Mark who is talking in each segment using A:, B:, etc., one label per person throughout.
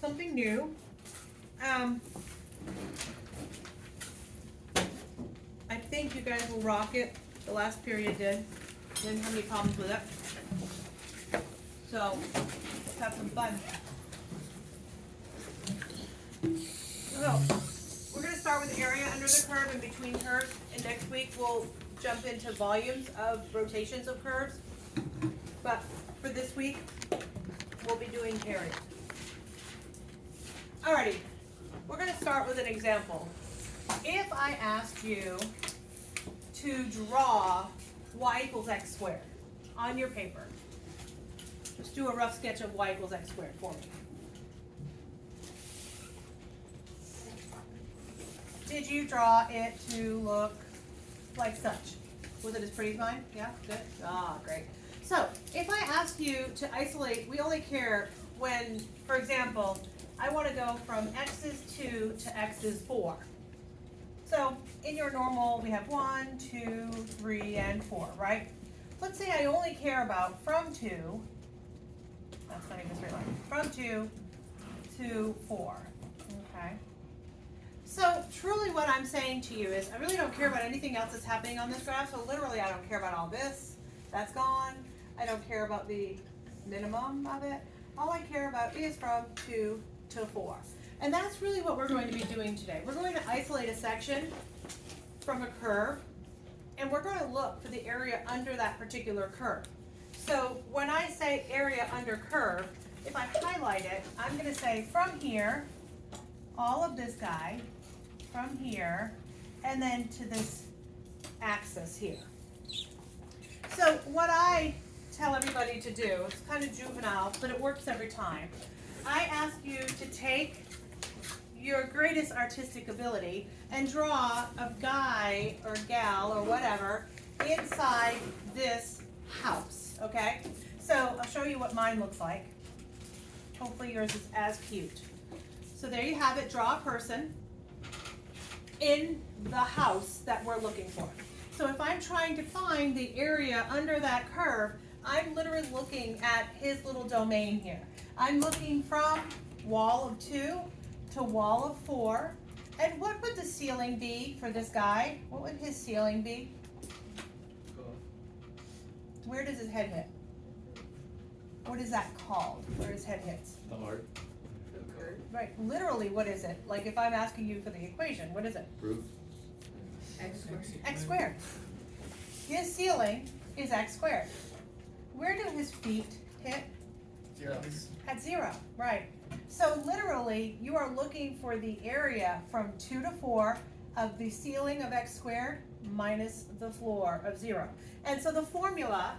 A: something new. I think you guys will rock it. The last period didn't have any problems with it. So let's have some fun. So we're going to start with area under the curve and between curves, and next week we'll jump into volumes of rotations of curves. But for this week, we'll be doing area. Alrighty, we're going to start with an example. If I asked you to draw y equals x squared on your paper, just do a rough sketch of y equals x squared for me. Did you draw it to look like such? Was it as pretty as mine? Yeah, good. Ah, great. So if I ask you to isolate, we only care when, for example, I want to go from x is 2 to x is 4. So in your normal, we have 1, 2, 3, and 4, right? Let's say I only care about from 2, that's not even a straight line, from 2 to 4, okay? So truly what I'm saying to you is I really don't care about anything else that's happening on this graph. So literally I don't care about all this. That's gone. I don't care about the minimum of it. All I care about is from 2 to 4. And that's really what we're going to be doing today. We're going to isolate a section from a curve, and we're going to look for the area under that particular curve. So when I say area under curve, if I highlight it, I'm going to say from here, all of this guy, from here, and then to this axis here. So what I tell everybody to do, it's kind of juvenile, but it works every time. I ask you to take your greatest artistic ability and draw a guy or gal or whatever inside this house, okay? So I'll show you what mine looks like. Hopefully yours is as cute. So there you have it, draw a person in the house that we're looking for. So if I'm trying to find the area under that curve, I'm literally looking at his little domain here. I'm looking from wall of 2 to wall of 4. And what would the ceiling be for this guy? What would his ceiling be? Where does his head hit? What is that called, where his head hits?
B: The heart.
A: Right, literally, what is it? Like if I'm asking you for the equation, what is it?
B: Roof.
C: X squared.
A: X squared. His ceiling is x squared. Where do his feet hit?
B: 0.
A: At 0, right. So literally, you are looking for the area from 2 to 4 of the ceiling of x squared minus the floor of 0. And so the formula,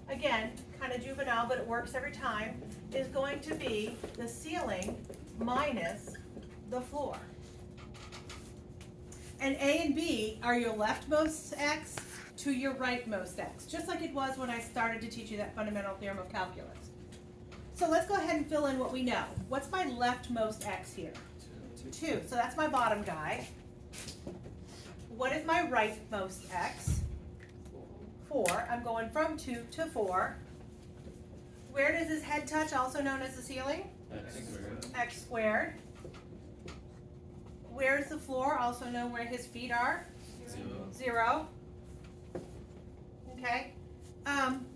A: again, kind of juvenile, but it works every time, is going to be the ceiling minus the floor. And A and B are your leftmost x to your rightmost x, just like it was when I started to teach you that fundamental theorem of calculus. So let's go ahead and fill in what we know. What's my leftmost x here? 2. So that's my bottom guy. What is my rightmost x? 4. I'm going from 2 to 4. Where does his head touch, also known as the ceiling?
B: X squared.
A: X squared. Where's the floor, also known where his feet are? 0. Okay.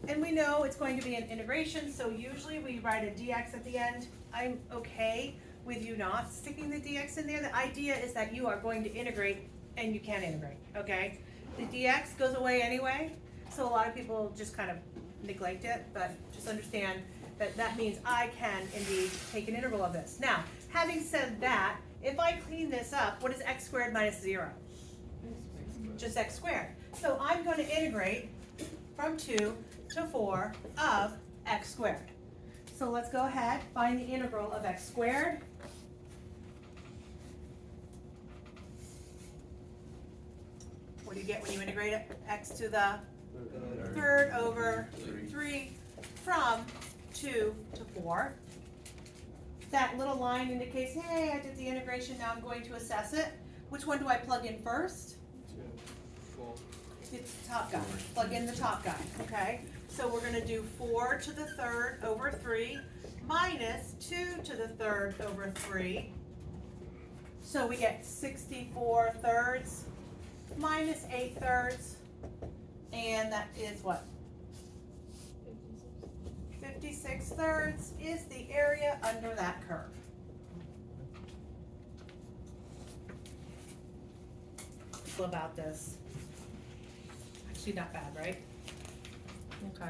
A: And we know it's going to be an integration, so usually we write a dx at the end. I'm okay with you not sticking the dx in there. The idea is that you are going to integrate, and you can integrate, okay? The dx goes away anyway, so a lot of people just kind of neglect it, but just understand that that means I can indeed take an integral of this. Now, having said that, if I clean this up, what is x squared minus 0? Just x squared. So I'm going to integrate from 2 to 4 of x squared. So let's go ahead, find the integral of x squared. What do you get when you integrate it? X to the third over 3 from 2 to 4. That little line indicates, hey, I did the integration, now I'm going to assess it. Which one do I plug in first? It's the top guy. Plug in the top guy, okay? So we're going to do 4 to the third over 3 minus 2 to the third over 3. So we get 64 thirds minus 8 thirds, and that is what? 56 thirds is the area under that curve. About this. Actually not bad, right? Okay.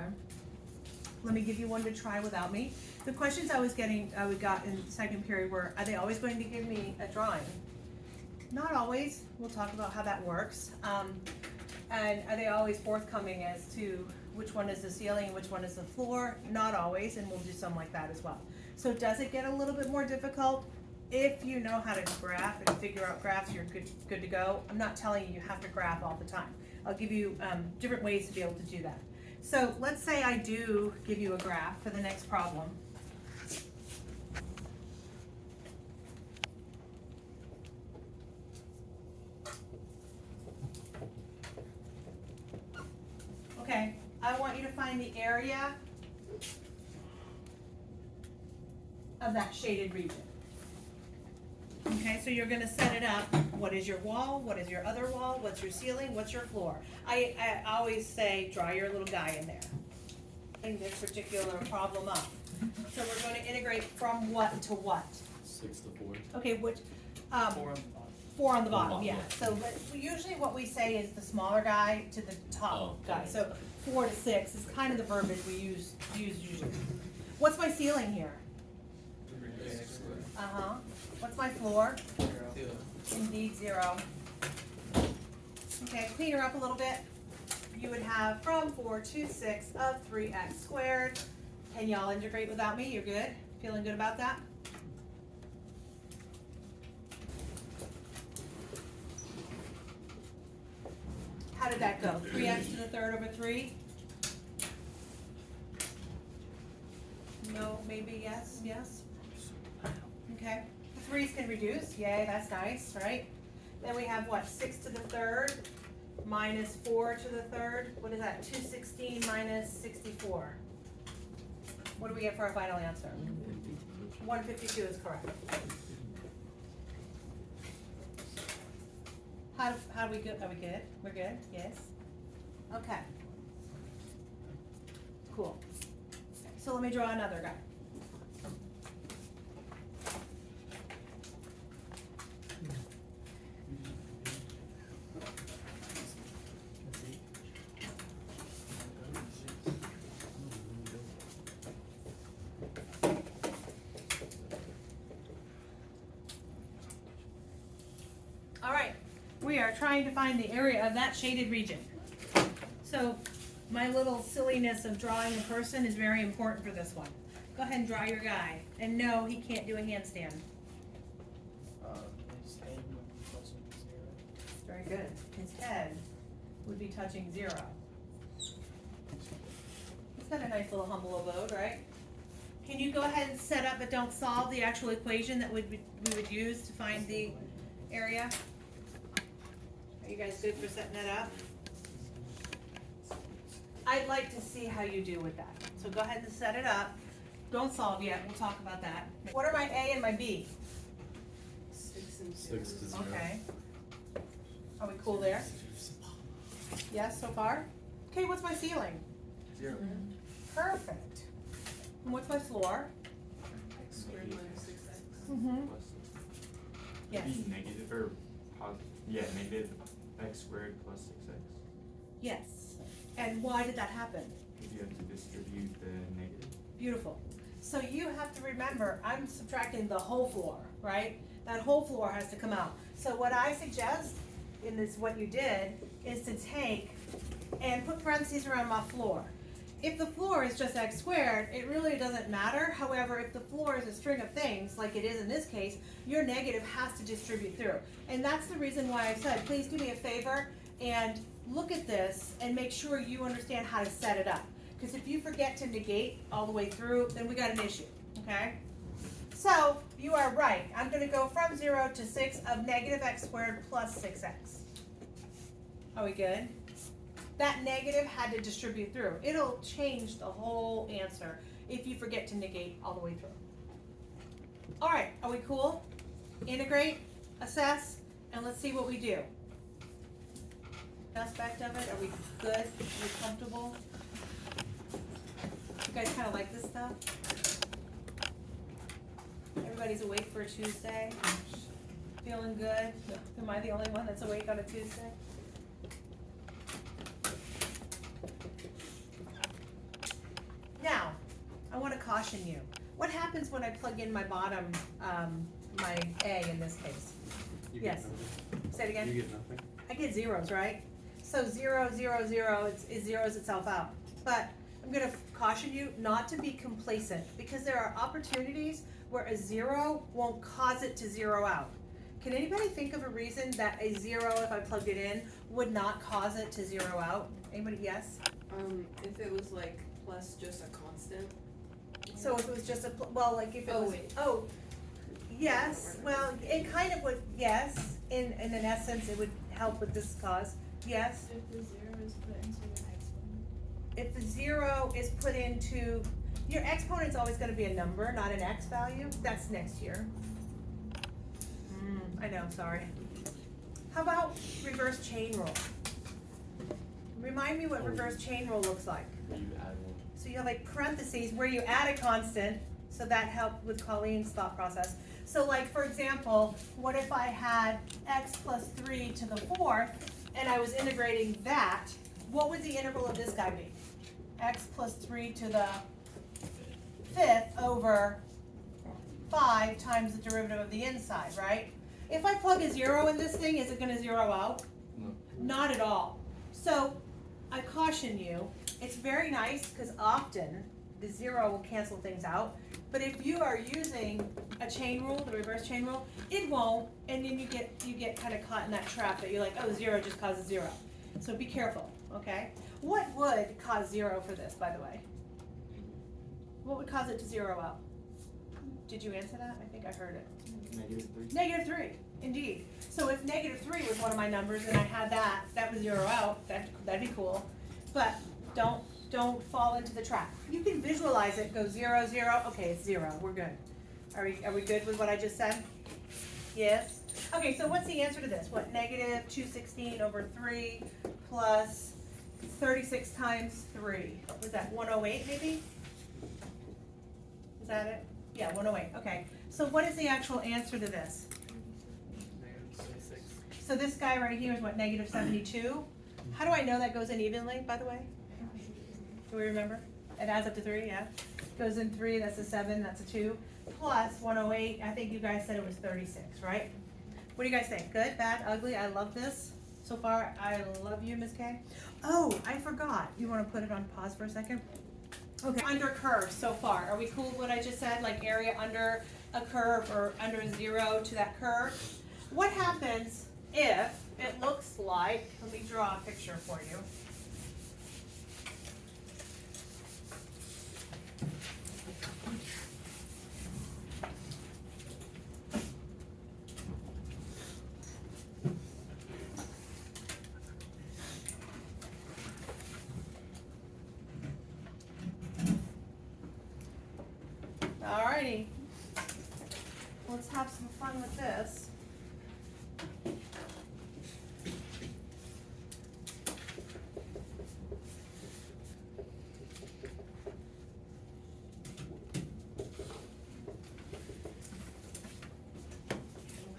A: Let me give you one to try without me. The questions I got in second period were, are they always going to give me a drawing? Not always. We'll talk about how that works. And are they always forthcoming as to which one is the ceiling and which one is the floor? Not always, and we'll do some like that as well. So does it get a little bit more difficult? If you know how to graph and figure out graphs, you're good to go. I'm not telling you have to graph all the time. I'll give you different ways to be able to do that. So let's say I do give you a graph for the next problem. Okay, I want you to find the area of that shaded region. Okay, so you're gonna set it up. What is your wall? What is your other wall? What's your ceiling? What's your floor? I always say, draw your little guy in there. In this particular problem up. So we're going to integrate from what to what?
B: 6 to 4.
A: Okay, which,
D: 4 on the bottom.
A: 4 on the bottom,
B: bottom,
A: yeah.
B: yeah.
A: So but usually what we say is the smaller guy to the top
B: Oh,
A: guy.
B: okay.
A: So 4 to 6 is kind of the verbiage we use usually. What's my ceiling here? Uh-huh. What's my floor? Indeed, 0. Okay, clean her up a little bit. You would have from 4 to 6 of 3x squared. Can y'all integrate without me? You're good? Feeling good about that? How did that go? 3x to the third over 3? No, maybe, yes, yes? Okay, the 3's can reduce, yay, that's nice, right? Then we have what, 6 to the third minus 4 to the third, what is that, 216 minus 64? What do we get for our final answer? 152 is correct. How do we good, are we good? We're good, yes? Okay. Cool. So let me draw another guy. All right, we are trying to find the area of that shaded region. So my little silliness of drawing a person is very important for this one. Go ahead and draw your guy. And no, he can't do a handstand.
D: His head would be closer to 0.
A: Very good. His head would be touching 0. He's got a nice little humble abode, right? Can you go ahead and set up but don't solve the actual equation that we would use to find the area? Are you guys good for setting that up? I'd like to see how you do with that. So go ahead and set it up. Don't solve yet, we'll talk about that. What are my A and my B?
C: 6 and 0.
B: 6 to 0.
A: Okay. Are we cool there? Yes, so far? Okay, what's my ceiling?
D: 0.
A: Perfect. And what's my floor?
C: X squared minus 6x.
A: Mm-hmm. Yes,
E: Be negative or positive? Yeah, negative x squared plus 6x.
A: yes. And why did that happen?
E: If you have to distribute the negative.
A: Beautiful. So you have to remember, I'm subtracting the whole floor, right? That whole floor has to come out. So what I suggest in this, what you did, is to take and put parentheses around my floor. If the floor is just x squared, it really doesn't matter. However, if the floor is a string of things, like it is in this case, your negative has to distribute through. And that's the reason why I said, please do me a favor and look at this and make sure you understand how to set it up. Because if you forget to negate all the way through, then we got an issue, okay? So, you are right. I'm gonna go from 0 to 6 of negative x squared plus 6x. Are we good? That negative had to distribute through. It'll change the whole answer. if you forget to negate all the way through. All right, are we cool? Integrate, assess, and let's see what we do. Aspect of it, are we good? Are we comfortable? You guys kind of like this stuff? Everybody's awake for a Tuesday? Feeling good? Am I the only one that's awake on a Tuesday? Now, I want to caution you. What happens when I plug in my bottom, my A in this case?
B: You
A: Yes.
B: get nothing.
A: Say it again?
B: You get nothing.
A: I get zeros, right? So 0, 0, 0, it zeros itself out. But I'm gonna caution you not to be complacent, because there are opportunities where a 0 won't cause it to zero out. Can anybody think of a reason that a 0, if I plugged it in, would not cause it to zero out? Anybody, yes?
C: If it was like plus just a constant.
A: So if it was just a, well, like if it
C: Oh,
A: was,
C: wait.
A: oh, yes, well, it kind of would, yes, in an essence, it would help with this cause, yes.
F: If the zero is put into your exponent.
A: If the 0 is put into, your exponent's always gonna be a number, not an x value, that's next year. I know, sorry. How about reverse chain rule? Remind me what reverse chain rule looks like.
E: You add one.
A: So you have like parentheses where you add a constant, so that helped with Colleen's thought process. So like, for example, what if I had x plus 3 to the 4th, and I was integrating that, what would the integral of this guy be? X plus 3 to the 5th over 5 times the derivative of the inside, right? If I plug a 0 in this thing, is it gonna zero out?
E: No.
A: Not at all. So I caution you, it's very nice because often the 0 will cancel things out. But if you are using a chain rule, the reverse chain rule, it won't, and then you get kind of caught in that trap that you're like, oh, 0 just causes 0. So be careful, okay? What would cause 0 for this, by the way? What would cause it to zero out? Did you answer that? I think I heard it.
E: -3.
A: -3, indeed. So if -3 was one of my numbers and I had that would zero out, that'd be cool. But don't fall into the trap. You can visualize it, go 0, 0, okay, it's 0, we're good. Are we good with what I just said? Yes? Okay, so what's the answer to this? What, -216 over 3 plus 36 times 3? Was that 108 maybe? Is that it? Yeah, 108, okay. So what is the actual answer to this?
D: -76.
A: So this guy right here is what, -72? How do I know that goes in evenly, by the way? Do we remember? It adds up to 3, yeah? Goes in 3, that's a 7, that's a 2. Plus 108, I think you guys said it was 36, right? What do you guys think? Good, bad, ugly? I love this. So far, I love you, Ms. K. Oh, I forgot. You wanna put it on pause for a second? Okay, under curve so far. Are we cool with what I just said? Like area under a curve or under 0 to that curve? What happens if it looks like, let me draw a picture for you. Alrighty, let's have some fun with this.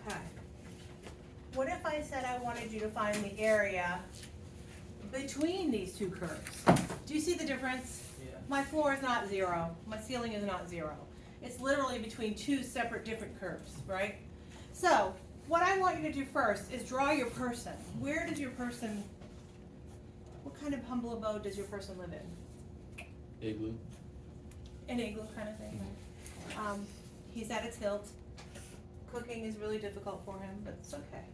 A: Okay. What if I said I wanted you to find the area between these two curves? Do you see the difference?
D: Yeah.
A: My floor is not 0, my ceiling is not 0. It's literally between two separate different curves, right? So, what I want you to do first is draw your person. Where does your person, what kind of humble abode does your person live in?
B: Igloo.
A: An igloo kind of thing, right? He's at its hilt. Cooking is really difficult for him, but it's okay.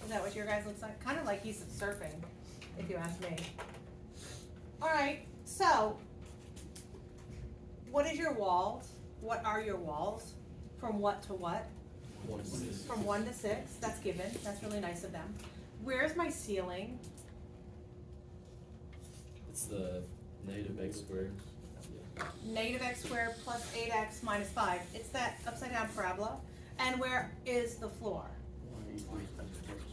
A: Is that what your guys looks like? Kind of like he's surfing, if you ask me. Alright, so, what is your walls? What are your walls? From what to what?
B: 1 to 6.
A: From 1 to 6, that's given, that's really nice of them. Where's my ceiling?
B: It's the negative x squared.
A: Negative x squared plus 8x minus 5. It's that upside down parabola. And where is the floor?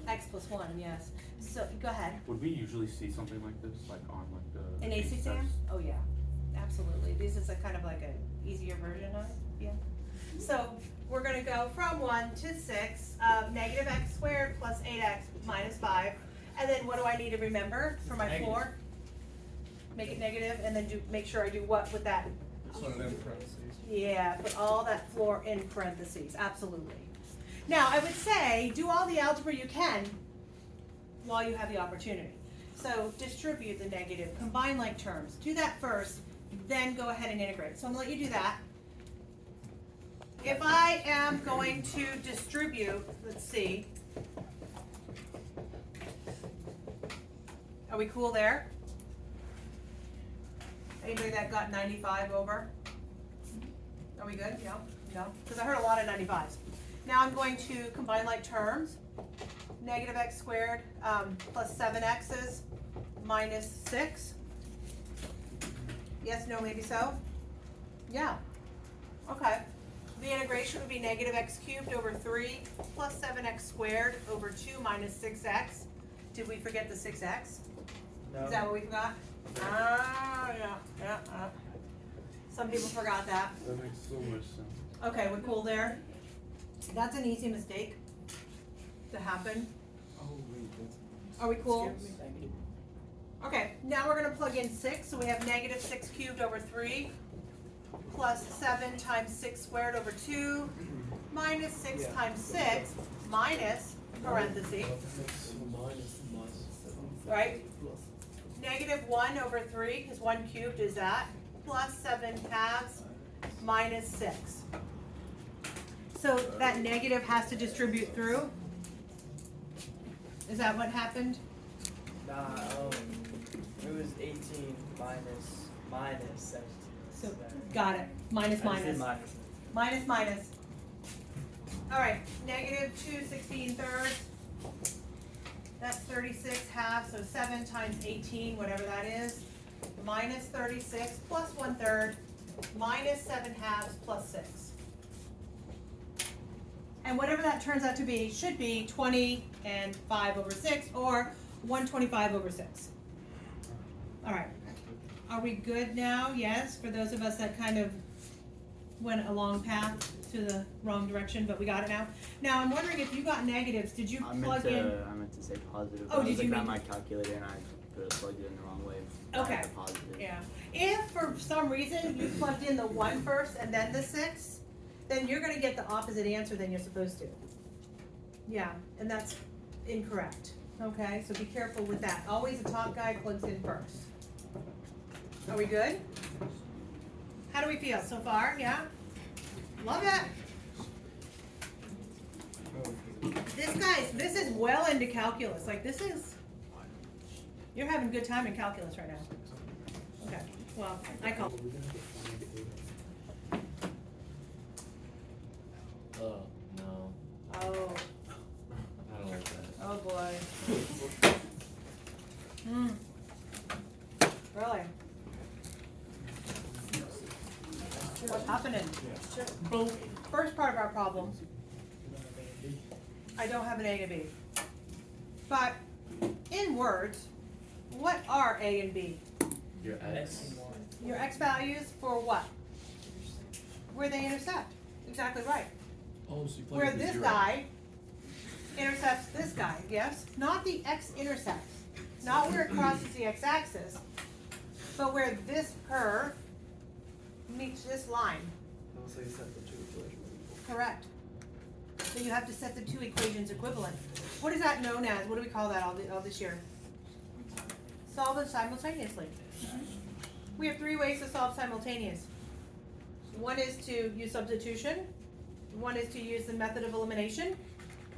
A: X plus 1, yes. So go ahead.
G: Would we usually see something like this, like on like the
A: An AC
G: base
A: exam?
G: test?
A: Oh yeah, absolutely. This is a kind of like an easier version of it, yeah. So we're gonna go from 1 to 6, negative x squared plus 8x minus 5. And then what do I need to remember for my floor? Make it negative, and then make sure I do what with that?
D: One of them parentheses.
A: Yeah, put all that floor in parentheses, absolutely. Now, I would say, do all the algebra you can while you have the opportunity. So distribute the negative, combine like terms. Do that first, then go ahead and integrate. So I'm gonna let you do that. If I am going to distribute, let's see. Are we cool there? Anybody that got 95 over? Are we good? No? No? Because I heard a lot of 95s. Now I'm going to combine like terms. Negative x squared plus 7x's minus 6. Yes, no, maybe so? Yeah. Okay. The integration would be negative x cubed over 3 plus 7x squared over 2 minus 6x. Did we forget the 6x?
D: No.
A: Is that what we forgot? Ah, yeah. Some people forgot that.
G: That makes so much sense.
A: Okay, we're cool there. That's an easy mistake to happen.
D: Oh, wait, that's.
A: Are we cool? Okay, now we're gonna plug in 6, so we have negative 6 cubed over 3 plus 7 times 6 squared over 2 minus 6
D: Yeah.
A: times 6 minus parentheses, right? Negative 1 over 3, because 1 cubed is that, plus 7 halves minus 6. So that negative has to distribute through? Is that what happened?
H: Nah, it was 18 minus 17.
A: So, got it, minus
H: I just did
A: minus.
H: minus.
A: Minus. Alright, negative 2/16 thirds. That's 36 halves, so 7 times 18, whatever that is, minus 36 plus 1/3 minus 7 halves plus 6. And whatever that turns out to be should be 20 and 5 over 6 or 125 over 6. Alright, are we good now? Yes, for those of us that kind of went a long path to the wrong direction, but we got it now. Now, I'm wondering if you got negatives, did you
I: I meant
A: plug
I: to
A: in?
I: I meant to say positive.
A: Oh,
I: I
A: did
I: was
A: you
I: looking
A: mean-
I: at my calculator and I plugged it in the wrong way.
A: Okay.
I: I had the positive.
A: Yeah. If for some reason you plugged in the 1 first and then the 6, then you're gonna get the opposite answer than you're supposed to. Yeah, and that's incorrect. Okay, so be careful with that. Always the top guy plugs in first. Are we good? How do we feel so far? Yeah? Love it. This is well into calculus. Like you're having a good time in calculus right now. Okay, well, I call.
B: Oh, no,
A: Oh,
B: I don't like that.
A: oh boy. Really? What's happening? First part of our problem, I don't have an A and a B. But in words, what are A and B?
B: Your X.
A: Your X values for what? Where they intersect. Exactly right.
B: Oh, so you plug
A: Where
B: in the
A: this
B: zero.
A: guy intercepts this guy, yes? Not the x-intercepts, not where it crosses the x-axis, but where this curve meets this line.
D: Also, you set the two equations.
A: Correct. So you have to set the two equations equivalent. What is that known as? What do we call that all this year? Solve it simultaneously. We have 3 ways to solve simultaneous. One is to use substitution, one is to use the method of elimination,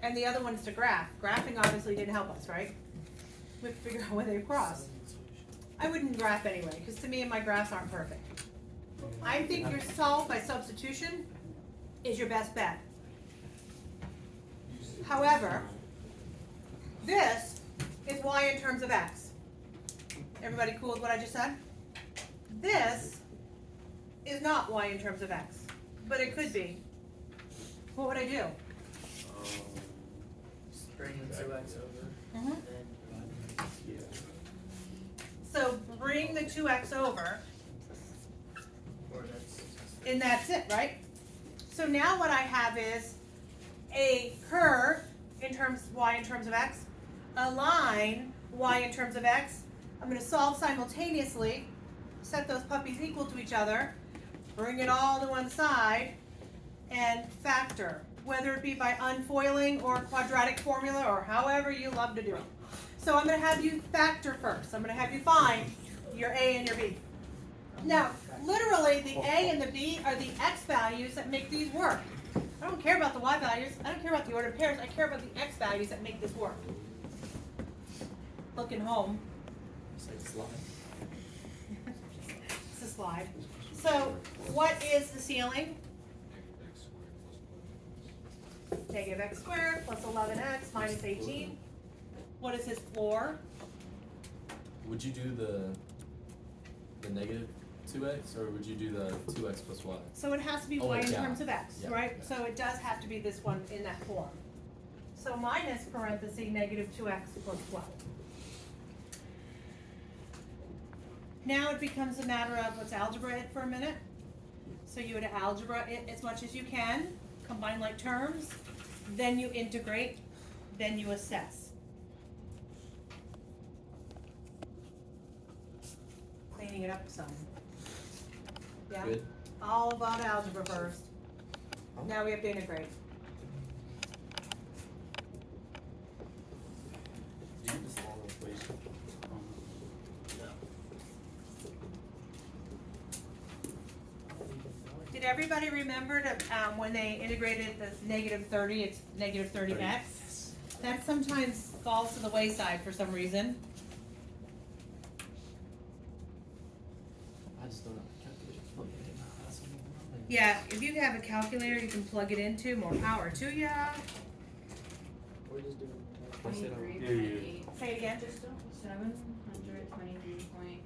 A: and the other one is to graph. Graphing obviously didn't help us, right? We have to figure out where they cross. I wouldn't graph anyway, because to me my graphs aren't perfect. I think your solve by substitution is your best bet. However, this is y in terms of x. Everybody cool with what I just said? This is not y in terms of x, but it could be. What would I do?
H: Just bring the 2x over,
A: Mhm.
H: and then
G: Yeah.
A: So bring the 2x over,
H: or that's
A: and that's it, right? So now what I have is a curve in terms y in terms of x, a line y in terms of x. I'm going to solve simultaneously, set those puppies equal to each other, bring it all to one side, and factor, whether it be by unfoiling or quadratic formula or however you love to do it. So I'm going to have you factor first. I'm going to have you find your a and your b. Now, literally, the a and the b are the x values that make these work. I don't care about the y values. I don't care about the ordered pairs. I care about the x values that make this work. Looking home.
B: It's like slide.
A: It's a slide. So, what is the ceiling? Negative x squared plus 11x minus 18. What is his floor?
B: Would you do the negative 2x, or would you do the 2x plus y?
A: So it has to be
B: Oh,
A: y in
B: yeah.
A: terms of x,
B: Yeah.
A: right? So it does have to be this one in that form. So minus parenthesis negative 2x plus 12. Now it becomes a matter of let's algebra it for a minute. So you would algebra it as much as you can, combine like terms, then you integrate, then you assess. Cleaning it up some. Yeah?
B: Good.
A: All about algebra first. Now we have to integrate.
B: Do you just long equation?
A: Did everybody remember to, when they integrated the negative 30, it's negative 30x? That sometimes falls to the wayside for some reason.
B: I just don't have a calculator to plug it in. That's what I'm doing.
A: Yeah, if you have a calculator you can plug it into, more power to ya.
H: we're just doing.
B: Press it on.
F: 23.8.
A: Say it again.
F: 723.8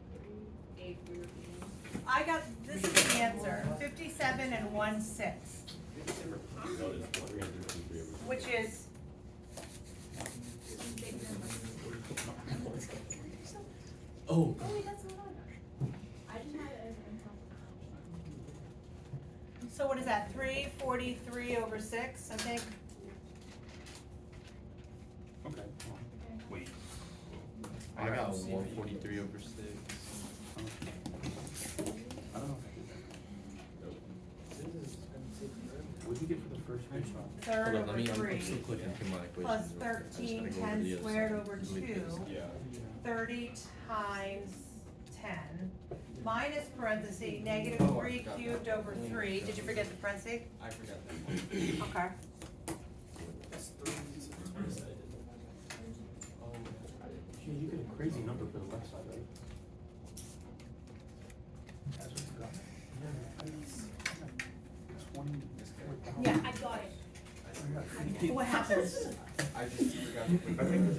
F: we were being.
A: I got, this is the answer, 57 and 1/6, which is,
B: Oh,
F: Oh wait, that's not on there. I just had it as
A: so what is that, 343 over 6, I think?
G: Okay. Wait.
B: I got
G: don't see
B: 143 over 6.
G: I don't know if I did that. What did you get for the first page?
A: Third
B: Hold on,
A: over
B: I'm still
A: 3,
B: clicking through my equations.
A: plus
B: real quick. I just
A: 13,
B: gotta go
A: 10
B: over the other
A: squared
B: side.
A: over
B: Delete
A: 2.
B: this.
E: Yeah.
A: 30 times 10, minus parenthesis, negative 3 cubed over 3. Did you forget the parenthesis?
E: I forgot that.
A: Okay.
G: Yeah, you get a crazy number for the left side, right? That's what you got. Yeah, 20.
A: Yeah.
F: I got it.
A: What happens?
E: I just forgot. I think